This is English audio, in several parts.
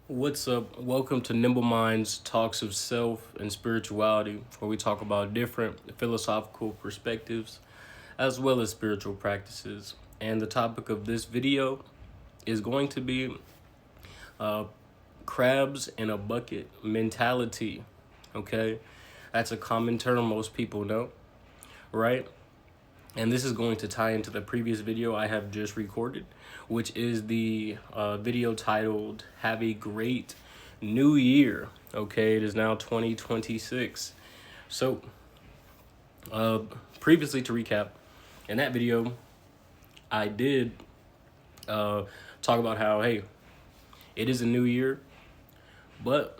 What's up? Welcome to Nimble Minds Talks of Self and Spirituality, where we talk about different philosophical perspectives as well as spiritual practices. And the topic of this video is going to be uh, crabs in a bucket mentality. Okay, that's a common term most people know, right? And this is going to tie into the previous video I have just recorded, which is the video titled Have a Great New Year. Okay, it is now 2026. So, previously to recap, in that video, I did talk about how, hey, it is a new year, but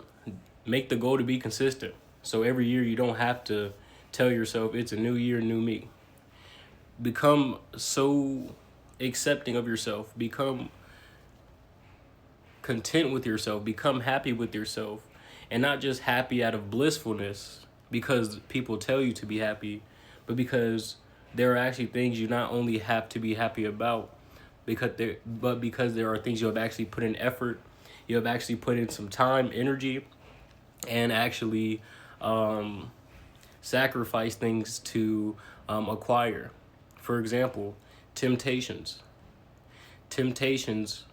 make the goal to be consistent. So every year you don't have to tell yourself it's a new year, new me. Become so accepting of yourself, become content with yourself, become happy with yourself, and not just happy out of blissfulness because people tell you to be happy, but because there are actually things you not only have to be happy about, because there are things you have actually put in effort, you have actually put in some time, energy, and actually sacrifice things to acquire. For example, temptations. Temptations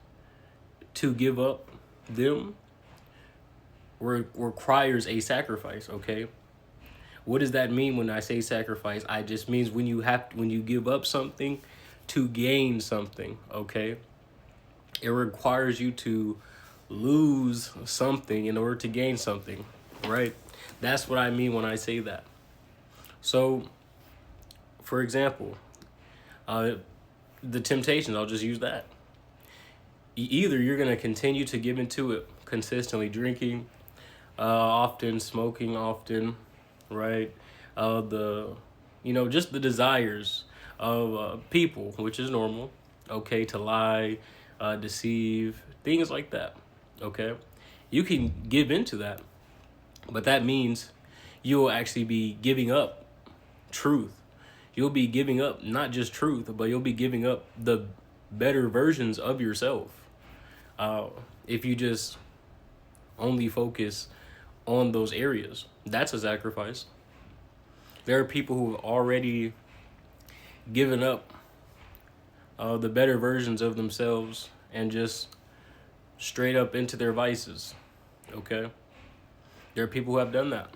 to give up them requires a sacrifice, okay? What does that mean when I say sacrifice? I just means when you give up something to gain something, okay? It requires you to lose something in order to gain something, right? That's what I mean when I say that. So, for example, the temptations, I'll just use that. Either you're going to continue to give into it consistently, drinking often, smoking often, right? Just the desires of people, which is normal, okay, to lie, deceive, things like that, okay? You can give into that, but that means you'll actually be giving up truth. You'll be giving up not just truth, but you'll be giving up the better versions of yourself. If you just only focus on those areas, that's a sacrifice. There are people who have already given up the better versions of themselves and just straight up into their vices. Okay? There are people who have done that.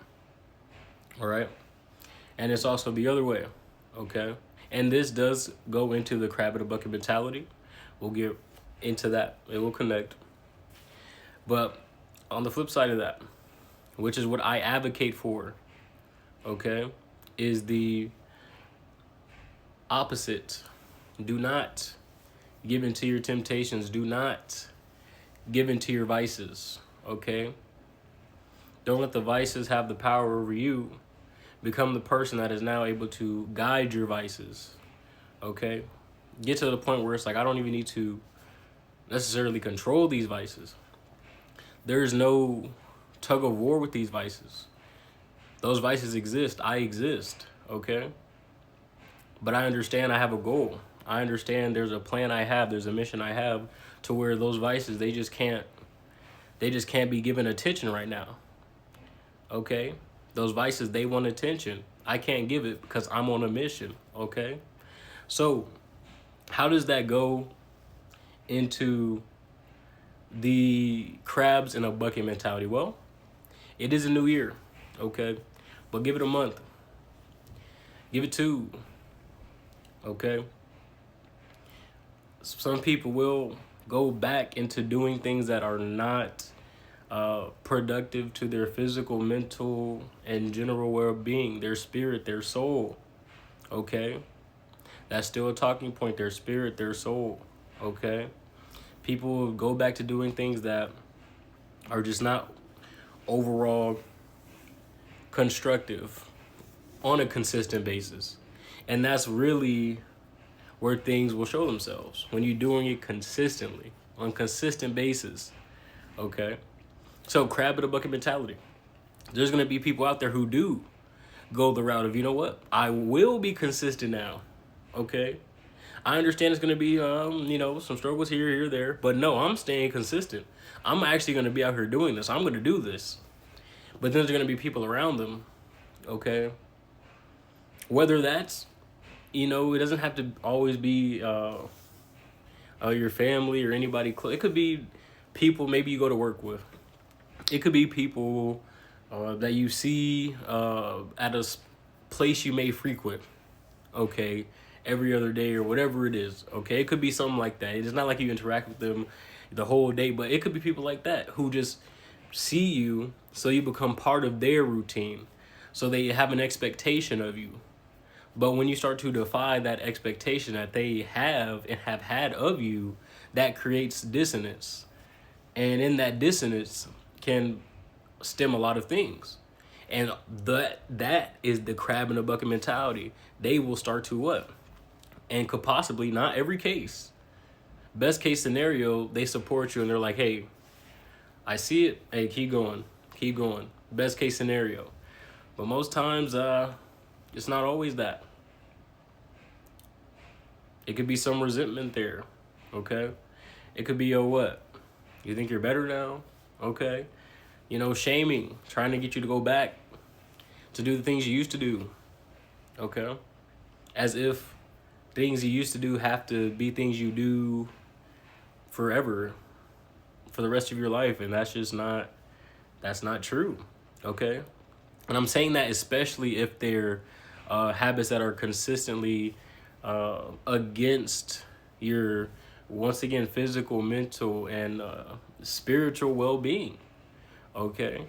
All right? And it's also the other way. Okay? And this does go into the crab in a bucket mentality. We'll get into that. It will connect. But on the flip side of that, which is what I advocate for, okay, is the opposite. Do not give into your temptations. Do not give into your vices, okay? Don't let the vices have the power over you. Become the person that is now able to guide your vices, okay? Get to the point where it's like, I don't even need to necessarily control these vices. There's no tug of war with these vices. Those vices exist. I exist, okay? But I understand I have a goal. I understand there's a plan I have, there's a mission I have to where those vices, they just can't be given attention right now. Okay? Those vices, they want attention. I can't give it because I'm on a mission, okay? So, how does that go into the crabs in a bucket mentality? Well, it is a new year, okay? But give it a month. Give it two, okay? Some people will go back into doing things that are not productive to their physical, mental, and general well-being, their spirit, their soul, okay? That's still a talking point, their spirit, their soul, okay? People will go back to doing things that are just not overall constructive on a consistent basis. And that's really where things will show themselves, when you're doing it consistently, on a consistent basis, okay? So crab in a bucket mentality. There's going to be people out there who do go the route of, you know what? I will be consistent now, okay? I understand it's gonna be you know, some struggles here, there, but no, I'm staying consistent. I'm actually gonna be out here doing this. I'm gonna do this. But then there's gonna be people around them, okay? Whether that's, you know, it doesn't have to always be your family or anybody close. It could be people maybe you go to work with. It could be people that you see at a place you may frequent, okay, every other day or whatever it is, okay? It could be something like that. It's not like you interact with them the whole day, but it could be people like that who just see you, so you become part of their routine. So they have an expectation of you. But when you start to defy that expectation that they have and have had of you, that creates dissonance. And in that dissonance can stem a lot of things. And that is the crab in a bucket mentality. They will start to what? And could possibly, not every case, best case scenario, they support you and they're like, hey, I see it. Hey, keep going. Keep going. Best case scenario. But most times, it's not always that. It could be some resentment there, okay? It could be, oh, what? You think you're better now? Okay. You know, shaming, trying to get you to go back to do the things you used to do, okay? As if things you used to do have to be things you do forever, for the rest of your life, and that's not true, okay? And I'm saying that especially if they're habits that are consistently against your, once again, physical, mental, and spiritual well-being, okay?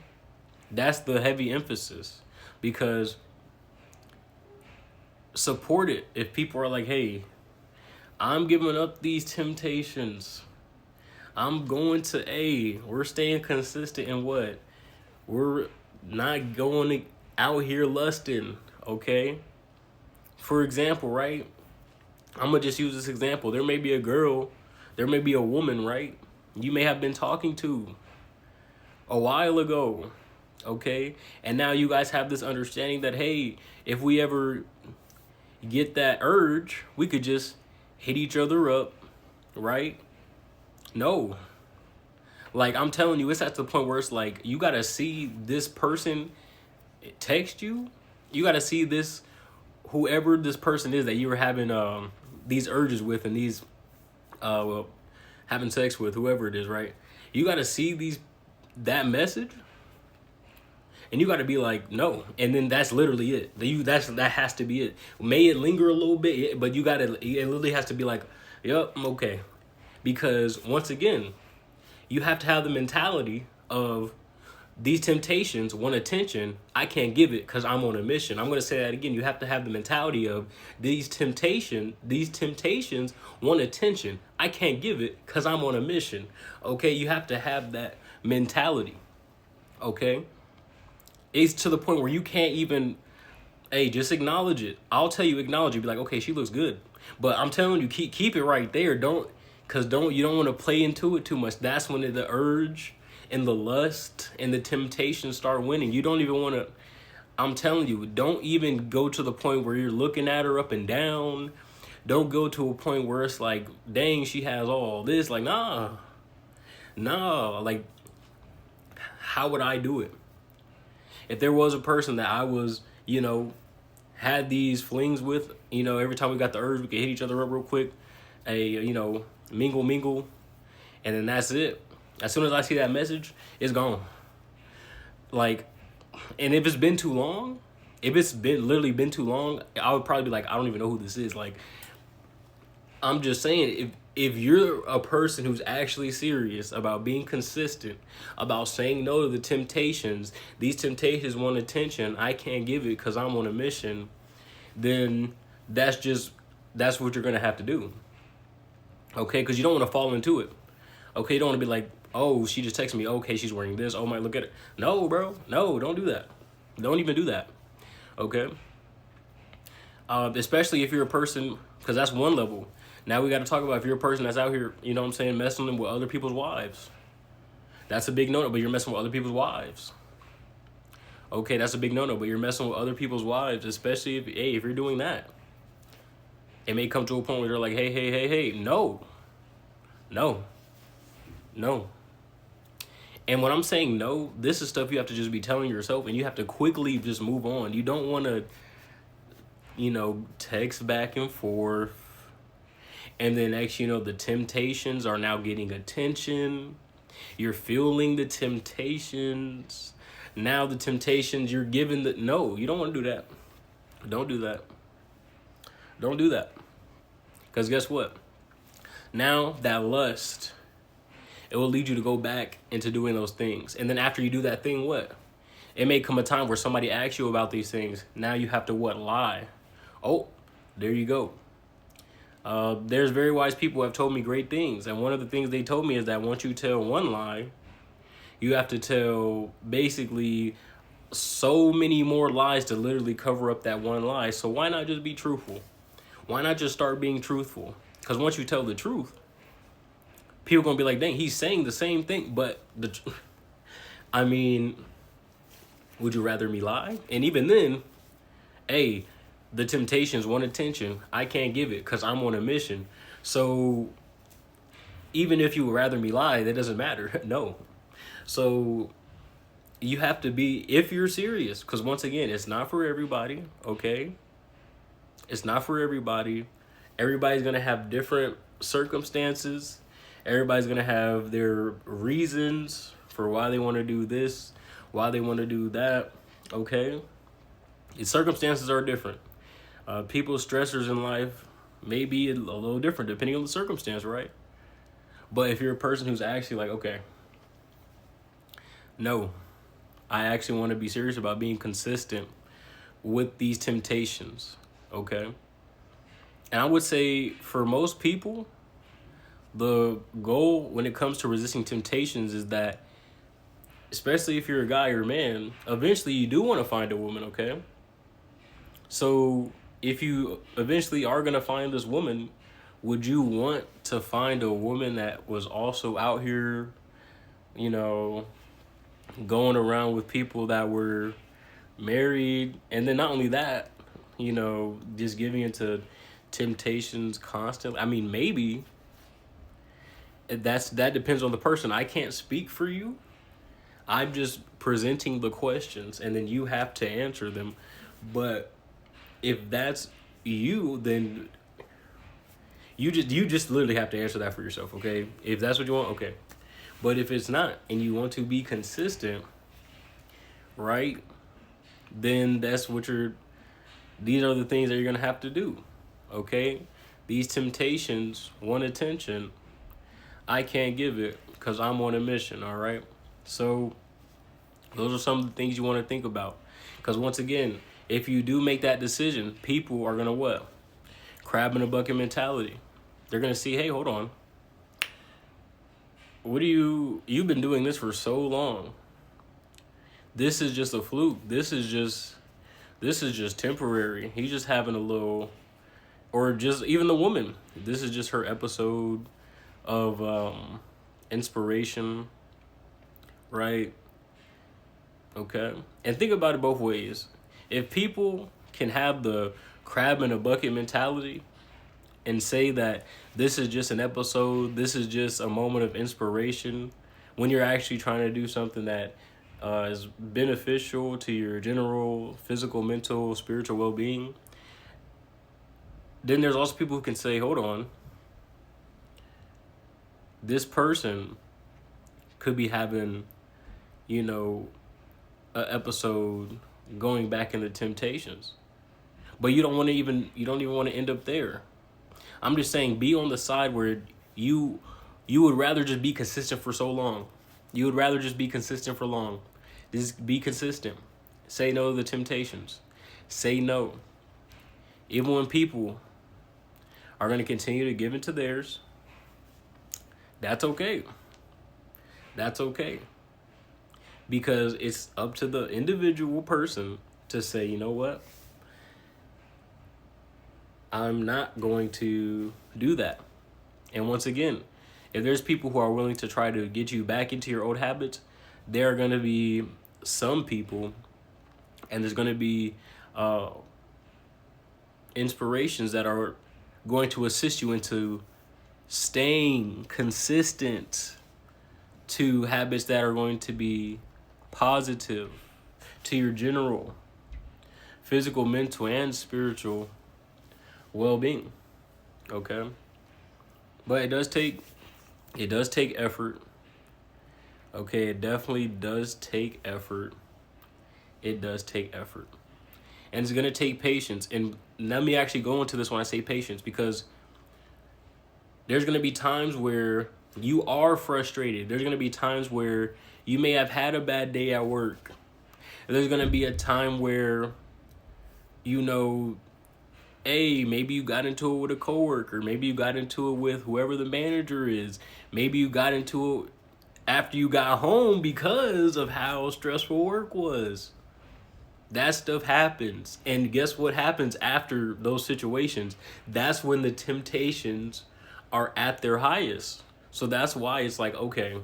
That's the heavy emphasis, because support it if people are like, hey, I'm giving up these temptations. I'm going to we're staying consistent in what? We're not going out here lusting, okay? For example, right? I'm going to just use this example. There may be a girl, there may be a woman, right? You may have been talking to a while ago, okay? And now you guys have this understanding that, hey, if we ever get that urge, we could just hit each other up, right? No. Like, I'm telling you, it's at the point where it's like, you got to see this person text you. You got to see this, whoever this person is that you were having these urges with and these, having sex with, whoever it is, right? You got to see that message, and you got to be like, no. And then that's literally it. That has to be it. May it linger a little bit, but it literally has to be like, yep, I'm okay. Because once again, you have to have the mentality of, these temptations want attention. I can't give it because I'm on a mission. I'm going to say that again. You have to have the mentality of, these temptations want attention. I can't give it because I'm on a mission. Okay, you have to have that mentality. Okay, it's to the point where you can't even, hey, just acknowledge it. I'll tell you, acknowledge it. Be like, okay, she looks good. But I'm telling you, keep it right there. You don't want to play into it too much. That's when the urge and the lust and the temptation start winning. You don't even want to, I'm telling you, don't even go to the point where you're looking at her up and down. Don't go to a point where it's like, dang, she has all this. Like, nah, like, how would I do it? If there was a person that I was, had these flings with, every time we got the urge, we could hit each other up real quick, mingle, and then that's it. As soon as I see that message, it's gone. Like, and if it's been too long, literally been too long, I would probably be like, I don't even know who this is. Like, I'm just saying, if you're a person who's actually serious about being consistent, about saying no to the temptations, these temptations want attention, I can't give it because I'm on a mission, then that's what you're going to have to do. Okay, because you don't want to fall into it. Okay, you don't want to be like, oh, she just texted me. Okay, she's wearing this. Oh, my, look at it. No, bro. No, don't do that. Don't even do that. Okay? Especially if you're a person, because that's one level. Now we got to talk about if you're a person that's out here, messing with other people's wives. That's a big no-no, but you're messing with other people's wives. Okay, that's a big no-no, but you're messing with other people's wives, especially if you're doing that. It may come to a point where they're like, hey, hey, hey, hey, no, no, no. And when I'm saying no, this is stuff you have to just be telling yourself, and you have to quickly just move on. You don't want to, text back and forth. And then next, the temptations are now getting attention. You're feeling the temptations. Now the temptations you're given no, you don't want to do that. Don't do that. Don't do that. Because guess what? Now that lust, it will lead you to go back into doing those things. And then after you do that thing, what? It may come a time where somebody asks you about these things. Now you have to what? Lie. Oh, there you go. There's very wise people who have told me great things. And one of the things they told me is that once you tell one lie, you have to tell basically so many more lies to literally cover up that one lie. So why not just be truthful? Why not just start being truthful? Because once you tell the truth, people going to be like, dang, he's saying the same thing. But, I mean, would you rather me lie? And even then, hey, the temptations want attention. I can't give it because I'm on a mission. So even if you would rather me lie, that doesn't matter. No. So you have to be, if you're serious, because once again, it's not for everybody, okay? It's not for everybody. Everybody's going to have different circumstances. Everybody's going to have their reasons for why they want to do this, why they want to do that, okay? The circumstances are different. People's stressors in life may be a little different depending on the circumstance, right? But if you're a person who's actually like, okay, no, I actually want to be serious about being consistent with these temptations, okay? And I would say for most people, the goal when it comes to resisting temptations is that, especially if you're a guy or a man, eventually you do want to find a woman, okay? So if you eventually are going to find this woman, would you want to find a woman that was also out here, going around with people that were married? And then not only that, just giving into temptations constantly. I mean, maybe that depends on the person. I can't speak for you. I'm just presenting the questions and then you have to answer them. But if that's you, then you just literally have to answer that for yourself, okay? If that's what you want, okay. But if it's not and you want to be consistent, right? Then these are the things that you're going to have to do, okay? These temptations want attention. I can't give it because I'm on a mission, all right? So those are some of the things you want to think about. Because once again, if you do make that decision, people are going to what? Crab in a bucket mentality. They're going to see, hey, hold on. You've been doing this for so long. This is just a fluke. This is just temporary. He's just having a little, or just even the woman. This is just her episode of inspiration, right? Okay. And think about it both ways. If people can have the crab in a bucket mentality and say that this is just an episode, this is just a moment of inspiration, when you're actually trying to do something that is beneficial to your general physical, mental, spiritual well-being, then there's also people who can say, hold on, this person could be having, a episode going back into temptations, but you don't even want to end up there. I'm just saying, be on the side where you would rather just be consistent for so long. You would rather just be consistent for long. Just be consistent. Say no to the temptations. Say no. Even when people are going to continue to give into theirs, that's okay. That's okay. Because it's up to the individual person to say, you know what? I'm not going to do that. And once again, if there's people who are willing to try to get you back into your old habits, there are going to be some people, and there's going to be inspirations that are going to assist you into staying consistent to habits that are going to be positive to your general physical, mental, and spiritual well-being. Okay? But it does take effort. Okay, it definitely does take effort. It does take effort. And it's going to take patience. And let me actually go into this when I say patience, because there's going to be times where you are frustrated. There's going to be times where you may have had a bad day at work. There's going to be a time where, you know, hey, maybe you got into it with a coworker. Maybe you got into it with whoever the manager is. Maybe you got into it after you got home because of how stressful work was. That stuff happens. And guess what happens after those situations? That's when the temptations are at their highest. So that's why it's like, okay,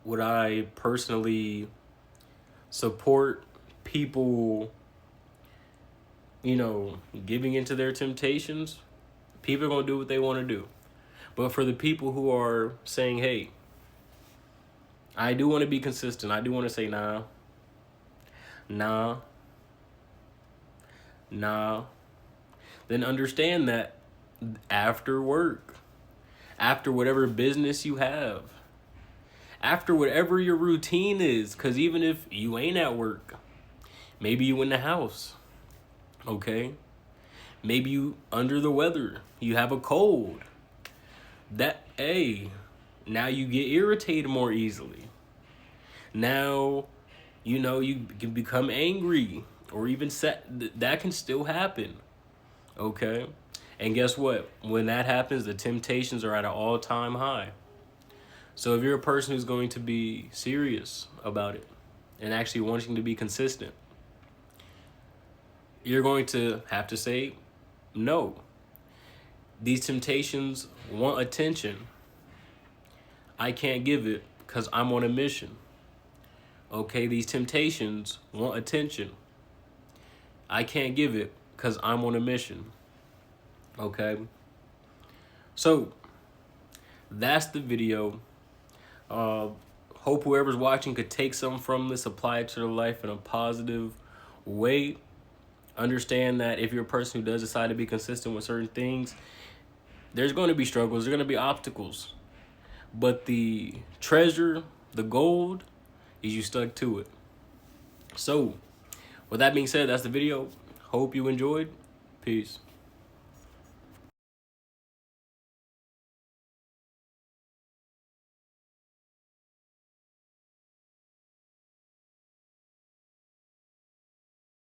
would I personally support people, you know, giving into their temptations? People are going to do what they want to do. But for the people who are saying, hey, I do want to be consistent. I do want to say, nah. Then understand that after work, after whatever business you have, after whatever your routine is, because even if you ain't at work, maybe you in the house, okay? Maybe you under the weather, you have a cold. Now you get irritated more easily. Now, you know, you can become angry or even set. That can still happen, okay? And guess what? When that happens, the temptations are at an all-time high. So if you're a person who's going to be serious about it and actually wanting to be consistent, you're going to have to say no. These temptations want attention. I can't give it because I'm on a mission. Okay, these temptations want attention. I can't give it because I'm on a mission. Okay? So, that's the video. Hope whoever's watching could take something from this, apply it to their life in a positive way. Understand that if you're a person who does decide to be consistent with certain things, there's going to be struggles, there's going to be obstacles. But the treasure, the gold, is you stuck to it. So, with that being said, that's the video. Hope you enjoyed. Peace.